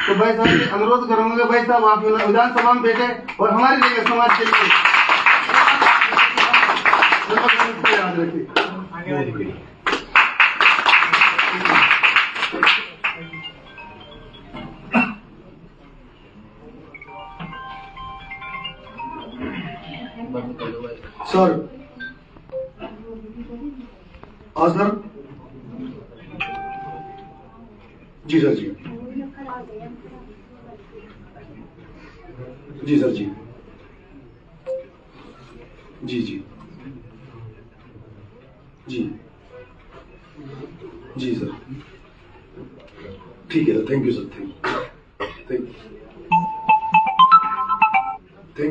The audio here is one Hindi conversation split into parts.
तो भाई साहब से अनुरोध करूंगा भाई साहब आप विधानसभा में बैठे और हमारे लिए समाज के लिए याद रखिए। सर सर जी सर जी जी सर जी जी जी जी जी सर ठीक है sir. Thank you sir. Thank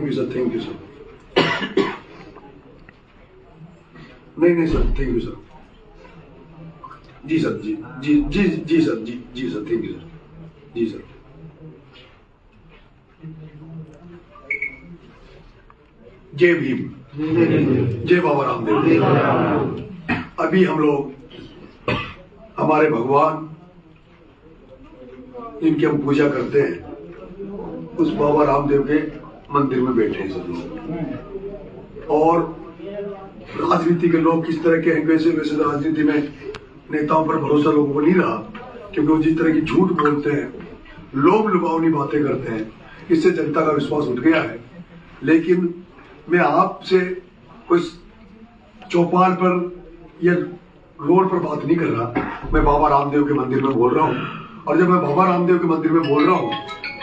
you sir. Thank you sir. नहीं सर। Thank you sir. जी सर। जी जी जी जी सर। जी सर। Thank you sir. जी सर। जय भीम, जय बाबा रामदेव। अभी हम लोग हमारे भगवान जिनकी हम पूजा करते हैं उस बाबा रामदेव के मंदिर में बैठे हैं सब लोग। और राजनीति के लोग किस तरह के हैं, वैसे तो राजनीति में नेताओं पर भरोसा लोगों को नहीं रहा, क्योंकि वो जिस तरह की झूठ बोलते हैं, लोभ लुभावनी बातें करते हैं, इससे जनता का विश्वास उठ गया है। लेकिन मैं आपसे कोई चौपाल पर या रोड पर बात नहीं कर रहा, मैं बाबा रामदेव के मंदिर में बोल रहा हूँ। और जब मैं बाबा रामदेव के मंदिर में बोल रहा हूँ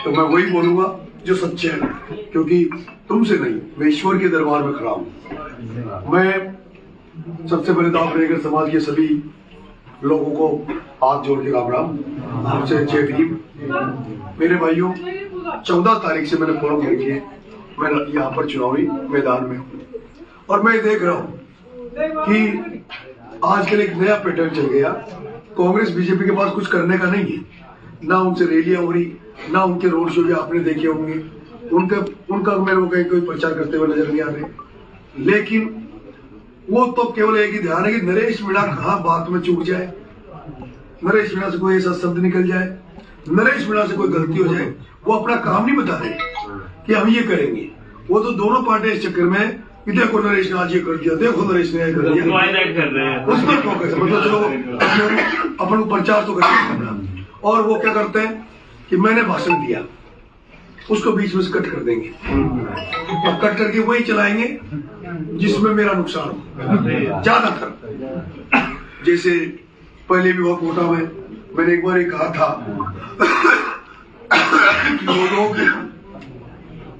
तो मैं वही बोलूंगा जो सच्चे है, क्योंकि तुमसे नहीं, मैं ईश्वर के दरबार में खड़ा हूँ। मैं सबसे पहले तो आप रेगर समाज के सभी लोगों को हाथ जोड़ के राम राम, आपसे जय भीम। मेरे भाइयों, 14 तारीख से मैंने फॉर्म भर के मैं यहाँ पर चुनावी मैदान में हूँ और मैं देख रहा हूँ कि आजकल एक नया पैटर्न चल गया। कांग्रेस बीजेपी के पास कुछ करने का नहीं है, ना उनसे रैलियां हो रही, ना उनके रोड शो भी आपने देखे होंगे, उनका मेरे को कहीं कोई प्रचार करते हुए नजर नहीं आ रहे। लेकिन वो तो केवल एक ही ध्यान है कि नरेश मीणा कहाँ बात में चूक जाए, नरेश मीणा से कोई ऐसा शब्द निकल जाए, नरेश मीणा से कोई गलती हो जाए। वो अपना काम नहीं बता रहे कि हम ये करेंगे। वो तो दोनों पार्टी इस चक्कर में कि देखो नरेश ने आज ये कर दिया, देखो नरेश ने ये कर दिया, उस पर फोकस है। मतलब चलो अपन प्रचार तो करना, और वो क्या करते हैं कि मैंने भाषण दिया उसको बीच में से कट कर देंगे और कट करके वही चलाएंगे जिसमें मेरा नुकसान हो ज्यादातर। जैसे पहले भी बहुत मोटा में मैंने एक बार ये कहा था कि वो लोग,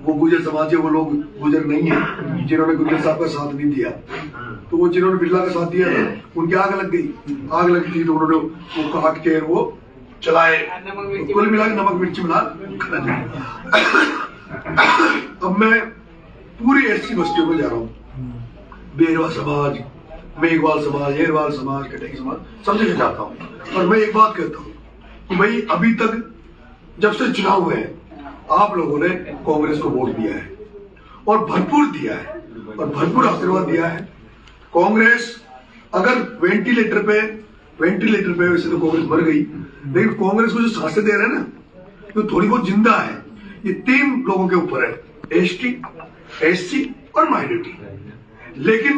वो गुजर समाज है, वो लोग गुजर नहीं है जिन्होंने गुजर साहब का साथ नहीं दिया, तो वो जिन्होंने बिरला का साथ दिया था उनकी आग लग गई। आग लगी थी तो उन्होंने वो काट के वो चलाए, कुल मिला के नमक मिर्ची मिला। अब मैं पूरी ऐसी बस्तियों में जा रहा हूँ, बेरवा समाज, मेघवाल समाज, हेरवाल समाज, कटेक समाज, सब जगह जाता हूँ। और मैं एक बात कहता हूँ कि भाई अभी तक जब से चुनाव हुए हैं आप लोगों ने कांग्रेस को वोट दिया है और भरपूर दिया है और भरपूर आशीर्वाद दिया है। कांग्रेस अगर वेंटिलेटर पे वैसे तो कांग्रेस मर गई, लेकिन कांग्रेस को जो सांसें दे रहे हैं ना, तो थोड़ी बहुत जिंदा है। ये 3 लोगों के ऊपर है, एसटी, एससी और माइनॉरिटी। लेकिन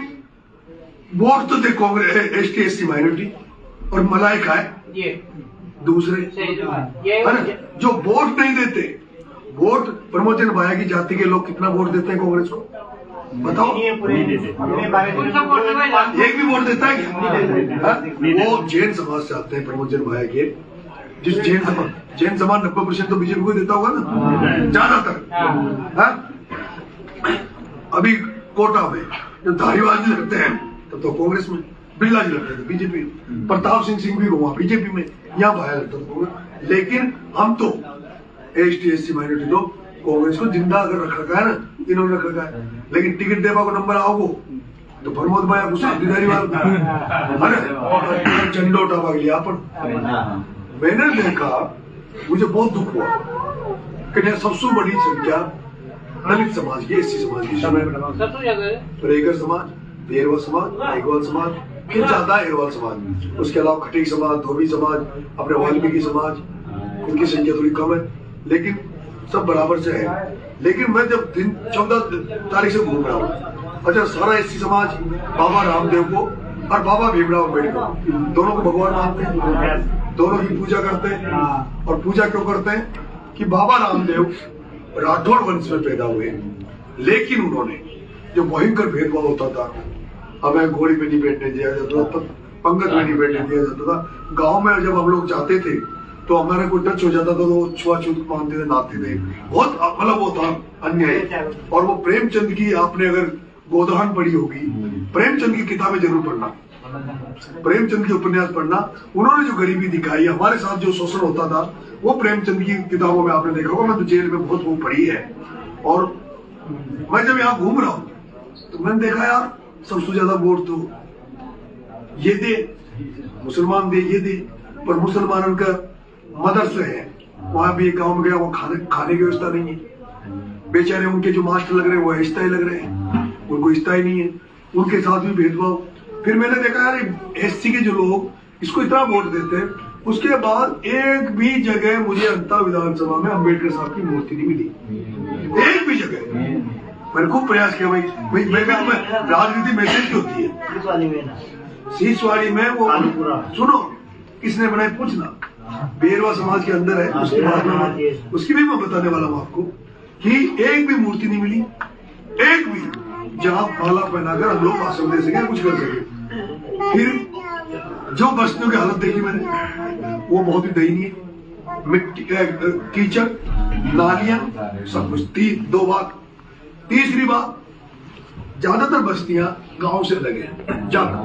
वोट तो दे कांग्रेस, एसटी, एससी, माइनॉरिटी और मलाइका है दूसरे, है ना, जो वोट नहीं देते। वोट प्रमोद भाया की जाति के लोग कितना वोट देते हैं कांग्रेस को बताओ? एक भी वोट देता है क्या? वो जैन समाज से आते हैं प्रमोद भाया के, जिस जैन समाज 90% तो बीजेपी को देता होगा ना ज्यादातर। अभी कोटा में जब धारीवाल जी लगते हैं तब तो कांग्रेस में, बिरला जी लगते थे बीजेपी, प्रताप सिंह भी हुआ बीजेपी में, यहाँ भाया लगता था। लेकिन हम तो एसटी, एससी, माइनॉरिटी तो कांग्रेस को जिंदा अगर रख रखा है ना, इन्होंने रख रखा है। लेकिन टिकट देवा को नंबर आओ तो प्रमोद भाई आपको साथीदारी वाला झंडा उठा भाग लिया अपन। मैंने देखा, मुझे बहुत दुख हुआ कि सबसे बड़ी संख्या दलित समाज की, एससी समाज की, रेगर समाज, बेरवा समाज, मेघवाल समाज, फिर ज्यादा हेरवाल समाज, उसके अलावा खटीक समाज, धोबी समाज, अपने वाल्मीकि समाज, उनकी संख्या थोड़ी कम है। लेकिन सब बराबर से है। लेकिन मैं जब 14 तारीख से घूम रहा हूँ, अच्छा सारा एससी समाज बाबा रामदेव को और बाबा भीमराव अम्बेडकर दोनों को भगवान मानते हैं, दोनों की पूजा करते हैं। और पूजा क्यों करते हैं कि बाबा रामदेव राठौड़ वंश में पैदा हुए, लेकिन उन्होंने जो भयंकर भेदभाव होता था, हमें घोड़ी पे नहीं बैठने दिया जाता था, पंगत में नहीं बैठने दिया जाता था। गांव में जब हम लोग जाते थे तो हमारा कोई टच हो जाता था तो वो छुआछूत मानते थे, नाते थे, बहुत मतलब वो था अन्याय। और वो प्रेमचंद की, आपने अगर गोदान पढ़ी होगी, प्रेमचंद की किताबें जरूर पढ़ना, प्रेमचंद के उपन्यास पढ़ना। उन्होंने जो गरीबी दिखाई, हमारे साथ जो शोषण होता था, वो प्रेमचंद की किताबों में आपने देखा होगा। मैं तो जेल में बहुत वो पढ़ी है। और मैं जब यहाँ घूम रहा हूँ तो मैंने देखा यार सबसे ज्यादा वोट तो ये दे, मुसलमान दे, ये दे, पर मुसलमानों का मदरसे है, वहां भी एक गाँव में गया, वो खाने की व्यवस्था नहीं है। बेचारे उनके जो मास्टर लग रहे हैं वो हिस्सा ही लग रहे हैं, उनको हिस्सा ही नहीं है, उनके साथ भी भेदभाव। फिर मैंने देखा यार एससी के जो लोग इसको इतना वोट देते हैं, उसके बाद एक भी जगह मुझे अंता विधानसभा में अम्बेडकर साहब की मूर्ति नहीं मिली, एक भी जगह। मैंने खूब प्रयास किया भाई राजनीति मैसेज की होती है, सीसवाड़ी में वो सुनो किसने बनाई पूछना, बेरवा समाज के अंदर है, उसके बाद में उसकी भी मैं बताने वाला हूँ आपको कि एक भी मूर्ति नहीं मिली, एक भी, जहां माला पहनाकर हम लोग भाषण दे सके, कुछ कर सके। फिर जो बस्तियों की हालत देखी मैंने, वो बहुत ही दयनीय, मिट्टी, कीचड़, नालियां, सब कुछ। दो बात। तीसरी बात, ज्यादातर बस्तियां गांव से लगे, ज्यादा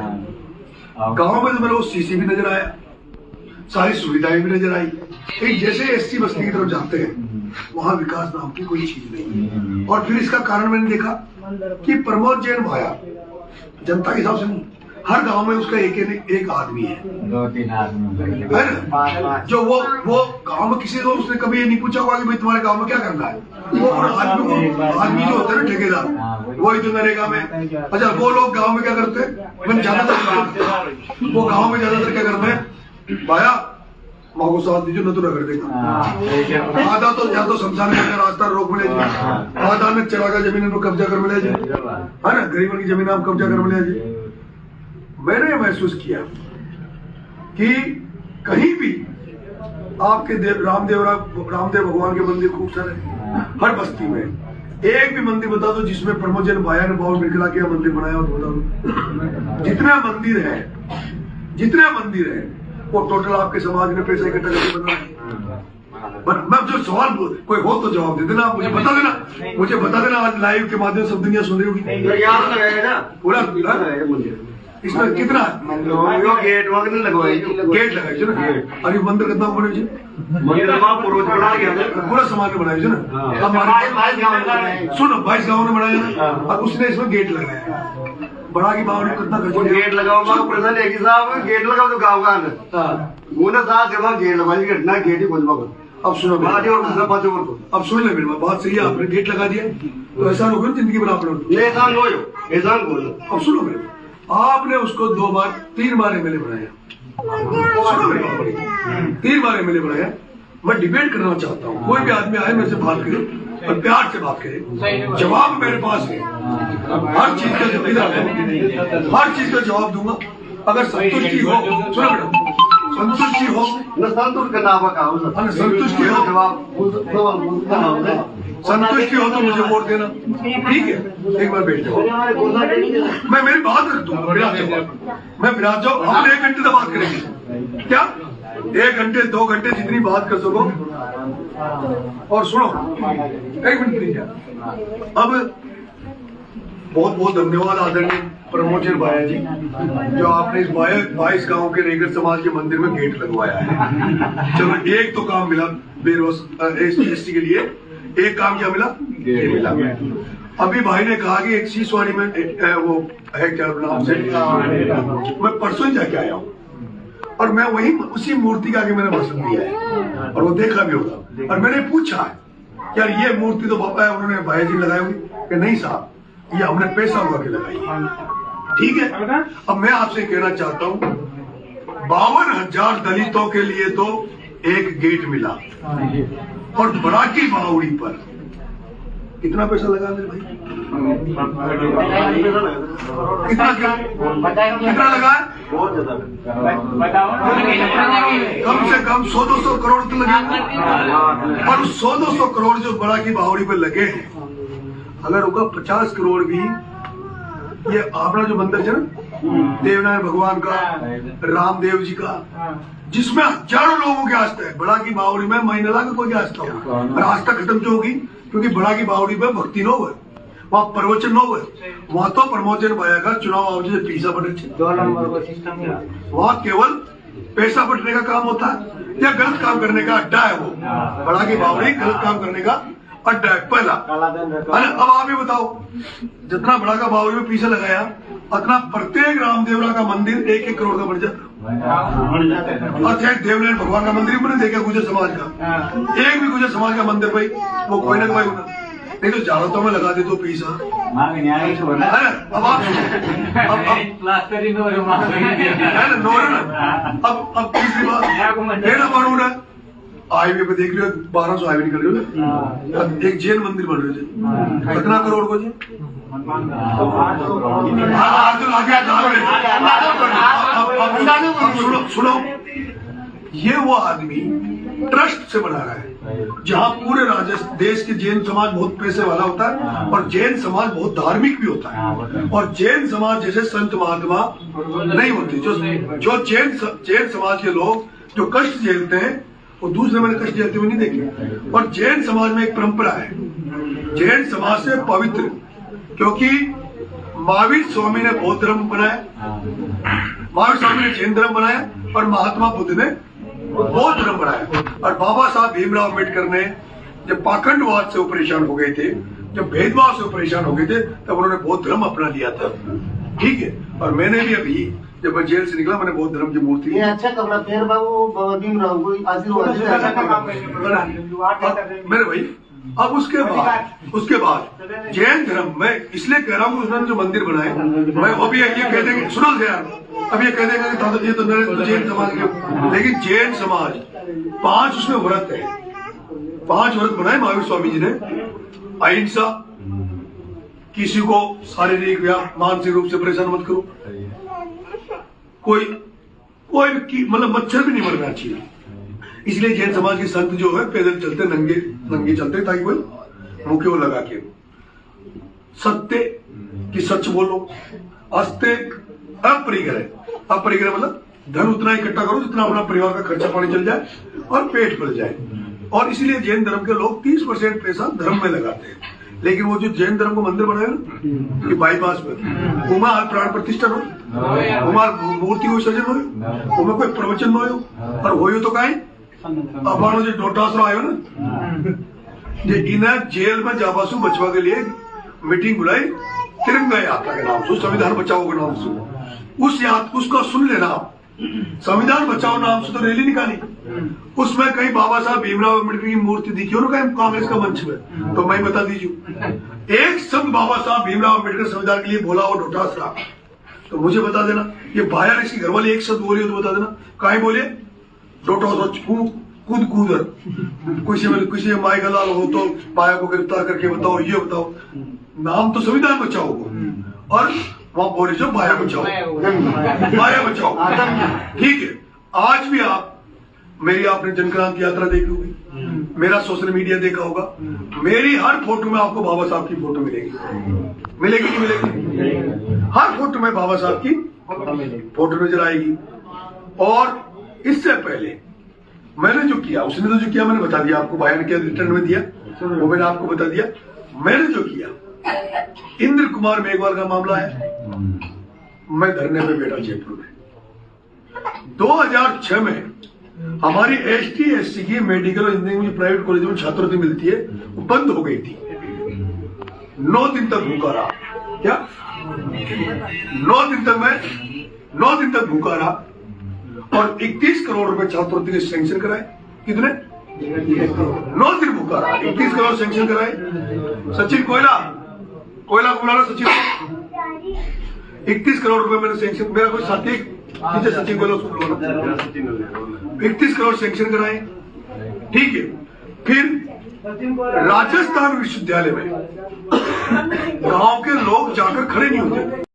गांव में तो मेरे को सीसी भी नजर आया, सारी सुविधाएं भी नजर आई। जैसे एससी बस्ती की तरफ जाते हैं वहां विकास नाम की कोई चीज नहीं। और फिर इसका कारण मैंने देखा कि प्रमोद जैन भाया जनता के हिसाब से नहीं, हर गांव में उसका एक आदमी है, 2-3 आदमी है ना, जो वो गांव में किसी को उसने कभी ये नहीं पूछा होगा कि भाई तुम्हारे गांव में क्या करना है। वो आदमी जो होता है ना ठेकेदार, वही तो नरेगा में। अच्छा वो लोग गांव में क्या करते हैं, मैंने ज्यादातर वो गांव में ज्यादातर क्या करते हैं, भाया माँ को साथ दीजिए न तो रगड़ देगा, आधा तो या तो शमशान में रास्ता रोक मिले, आधा ने चला का जमीन पर कब्जा कर मिले, है ना, गरीबों की जमीन आप कब्जा कर मिले। मैंने महसूस किया कि कहीं भी आपके रामदेव भगवान के मंदिर खूब सारे, हर बस्ती में एक भी मंदिर बता दो जिसमें प्रमोद जैन भाया ने बाउल बिरखला किया मंदिर बनाया हो तो बता दो। जितने मंदिर है वो टोटल आपके समाज ने पैसे इकट्ठा करके बनाए। मैं जो सवाल कोई हो तो जवाब दे देना, मुझे बता देना आज लाइव के माध्यम से सब दुनिया सुन रही होगी पूरा इसमें कितना गेट वगैरह लगवाई गेट लगाई ना। अरे मंदिर कितना बने पूरा समाज ने बनाया ना, सुनो 22 गाँव ने बनाया ना, और उसने इसमें गेट लगाया बड़ा की बावड़ी कितना गेट लगाओ प्रधान एक साहब गेट लगाओ तो गाँव का वो साथ जगह गेट लगाई घटना गेट ही खोजवा। अब सुनो अब सुन ले मेरी बात सही है, आपने गेट लगा दिया तो ऐसा हो गया जिंदगी बराबर। अब सुनो मेरे, आपने उसको 2 बार 3 बार एमएलए बनाया, सुनो मेरी बात, 3 बार एमएलए बनाया। मैं डिबेट करना चाहता हूँ, कोई भी आदमी आए मेरे से बात करे और प्यार से बात करे, जवाब मेरे पास है, हर चीज का जवाब दूंगा। अगर संतुष्टि हो, सुनो बेटा, संतुष्टि हो, संतुष्टि हो तो मुझे वोट देना, ठीक है। एक बार बैठ जाओ, मैं मेरी बात रख दूंगा, मैं विराज जाओ, हम 1 घंटे तक बात करेंगे, क्या 1 घंटे 2 घंटे जितनी बात कर सको। और सुनो 1 मिनट प्लीज। अब बहुत बहुत धन्यवाद आदरणीय प्रमोद जैन भाया जी, जो आपने इस 22 गांव के रेगर समाज के मंदिर में गेट लगवाया है। चलो एक तो काम मिला बेरोस एसटी के लिए, एक काम क्या मिला, ये मिला। अभी भाई ने कहा कि एक सीसवाड़ी में वो है क्या नाम से, मैं परसों जाके आया हूँ और मैं वही उसी मूर्ति का आगे मैंने भाषण दिया है और वो देखा भी होगा। और मैंने पूछा यार ये मूर्ति तो पापा है, उन्होंने भाई जी लगाई हुई कि नहीं साहब ये हमने पैसा उगा के लगाई है, ठीक है। अब मैं आपसे कहना चाहता हूँ 52,000 दलितों के लिए तो एक गेट मिला और बड़ा की बावड़ी पर कितना पैसा लगा मेरे भाई? कितना कितना लगा? बहुत ज्यादा। कम से कम 100-200 करोड़ तो लगे। और 100-200 करोड़ जो बड़ा की बावड़ी पे लगे हैं, अगर होगा 50 करोड़ भी, ये अपना जो मंदिर है ना देवनारायण भगवान का, रामदेव जी का, जिसमें हजारों लोगों की आस्था है, बड़ा की बावड़ी में महीने लगा कोई आस्था होगी और आस्था खत्म क्यों होगी? क्योंकि बड़ा की बावड़ी में भक्ति न हो, वहाँ प्रवचन न हो, वहाँ तो प्रमोचन भयागा चुनाव आवजी से पैसा बटे, वहाँ केवल पैसा बटने का काम होता है या गलत काम करने का अड्डा है। वो बड़ा की बावड़ी गलत काम करने का अड्डा है पहला। अरे अब आप ये बताओ, जितना बड़ा का बावड़ी में पैसा लगाया उतना प्रत्येक रामदेवरा का मंदिर 1-1 करोड़ का बढ़ जाता। अच्छा, देवनारायण भगवान का मंदिर मैंने देखा गुजर समाज का, एक भी गुजर समाज का मंदिर भाई वो कोई ना कोई होना, नहीं तो ज्यादातर में लगा दे तो पैसा। अब आप अब तीसरी बात मानू ना, हाईवे पे देख रहे हो 1200 हाईवे निकल रहे हो, एक जैन मंदिर बन रहे थे, कितना करोड़ को जी? सुनो, ये वो आदमी ट्रस्ट से बना रहा है जहाँ पूरे देश के जैन समाज बहुत पैसे वाला होता है और जैन समाज बहुत धार्मिक भी होता है, और जैन समाज जैसे संत महात्मा नहीं होते। जो जैन समाज के लोग जो कष्ट झेलते हैं वो दूसरे मैंने कष्ट झेलते हुए नहीं देखे। और जैन समाज में एक परंपरा है, जैन समाज से पवित्र, क्योंकि महावीर स्वामी ने बौद्ध धर्म बनाया, महावीर स्वामी ने जैन धर्म बनाया और महात्मा बुद्ध ने बौद्ध धर्म बनाया। और बाबा साहब भीमराव अम्बेडकर ने जब पाखंडवाद से परेशान हो गए थे, जब भेदभाव से परेशान हो गए थे, तब उन्होंने बौद्ध धर्म अपना लिया था। ठीक है, और मैंने भी अभी जब मैं जेल से निकला मैंने बौद्ध धर्म की मूर्ति ये अच्छा कपड़ा फिर बाबू भीमराव को आशीर्वाद मेरे भाई। अब उसके बाद जैन धर्म में इसलिए कह रहा हूँ, उन्होंने जो मंदिर बनाए, मैं अभी ये कह देंगे, सुनो यार, अब ये कह देंगे कि दादा जी तो जैन समाज के, लेकिन जैन समाज 5 उसमें व्रत है, 5 व्रत बनाए महावीर स्वामी जी ने। अहिंसा, किसी को शारीरिक या मानसिक रूप से परेशान मत करो, कोई मतलब मच्छर भी नहीं मरना चाहिए। इसलिए जैन समाज के संत जो है पैदल चलते, नंगे चलते, ताकि कोई मुंह को लगा के। सत्य कि सच बोलो, अस्ते अपरिग्रह मतलब धन उतना इकट्ठा करो जितना अपना परिवार का खर्चा पानी चल जाए और पेट भर जाए। और इसलिए जैन धर्म के लोग 30% पैसा धर्म में लगाते हैं। लेकिन वो जो जैन धर्म को मंदिर बनाया ना, कि बाईपास में उमा प्राण प्रतिष्ठा हो, उमा मूर्ति विसर्जन हो, उमा कोई प्रवचन हो, और हो तो कहीं अपानो जो डोटासरा आयो ना, जे इन्हें जेल में जाबासू बचवा के लिए मीटिंग बुलाई तिरंगा यात्रा के नाम से, संविधान बचाओ के नाम से, उसको सुन लेना आप। संविधान बचाओ नाम से तो रैली निकाली, उसमें कहीं बाबा साहब भीमराव अम्बेडकर की मूर्ति दिखी हो ना कहीं कांग्रेस का मंच में, तो मैं बता दीजिए एक शब्द बाबा साहब भीमराव अम्बेडकर संविधान के लिए बोला हो डोटासरा, तो मुझे बता देना। ये बाहर इसकी घरवाली एक शब्द बोली हो तो बता देना, काहे बोले डोटासरा कूदर, किसी माई का लाल हो तो पाया को गिरफ्तार करके बताओ, ये बताओ, नाम तो संविधान बचाओ और वहां बोले जो बाया बचाओ, बाया बचाओ। ठीक है, आज भी आपने जनक्रांति यात्रा देखी होगी, मेरा सोशल मीडिया देखा होगा, मेरी हर फोटो में आपको बाबा साहब की फोटो मिलेगी कि नहीं मिलेगी? हर फोटो में बाबा साहब की फोटो नजर आएगी। और इससे पहले मैंने जो किया, उसने तो जो किया मैंने बता दिया आपको, भाई ने क्या रिटर्न में दिया वो मैंने आपको बता दिया। मैंने जो किया, इंद्र कुमार मेघवाल का मामला है, मैं धरने पे बैठा जयपुर में। 2006 में हमारी ST/SC की मेडिकल और इंजीनियरिंग प्राइवेट कॉलेज में छात्रवृत्ति मिलती है, वो बंद हो गई थी। 9 दिन तक भूखा रहा। क्या 9 दिन तक भूखा रहा और 31 करोड़ रुपए छात्रवृत्ति के सैंक्शन कराए। कितने? 9 दिन भूखा रहा, 31 करोड़ सैंक्शन कराए। सचिन कोयला को बुलाना, सचिन 31 करोड़ रुपए मैंने सैंक्शन, मेरा कोई साथी नीचे सचिन बोलो, सुन लो। 31 करोड़ सैंक्शन कराए, ठीक है। फिर राजस्थान विश्वविद्यालय में गांव के लोग जाकर खड़े नहीं होते।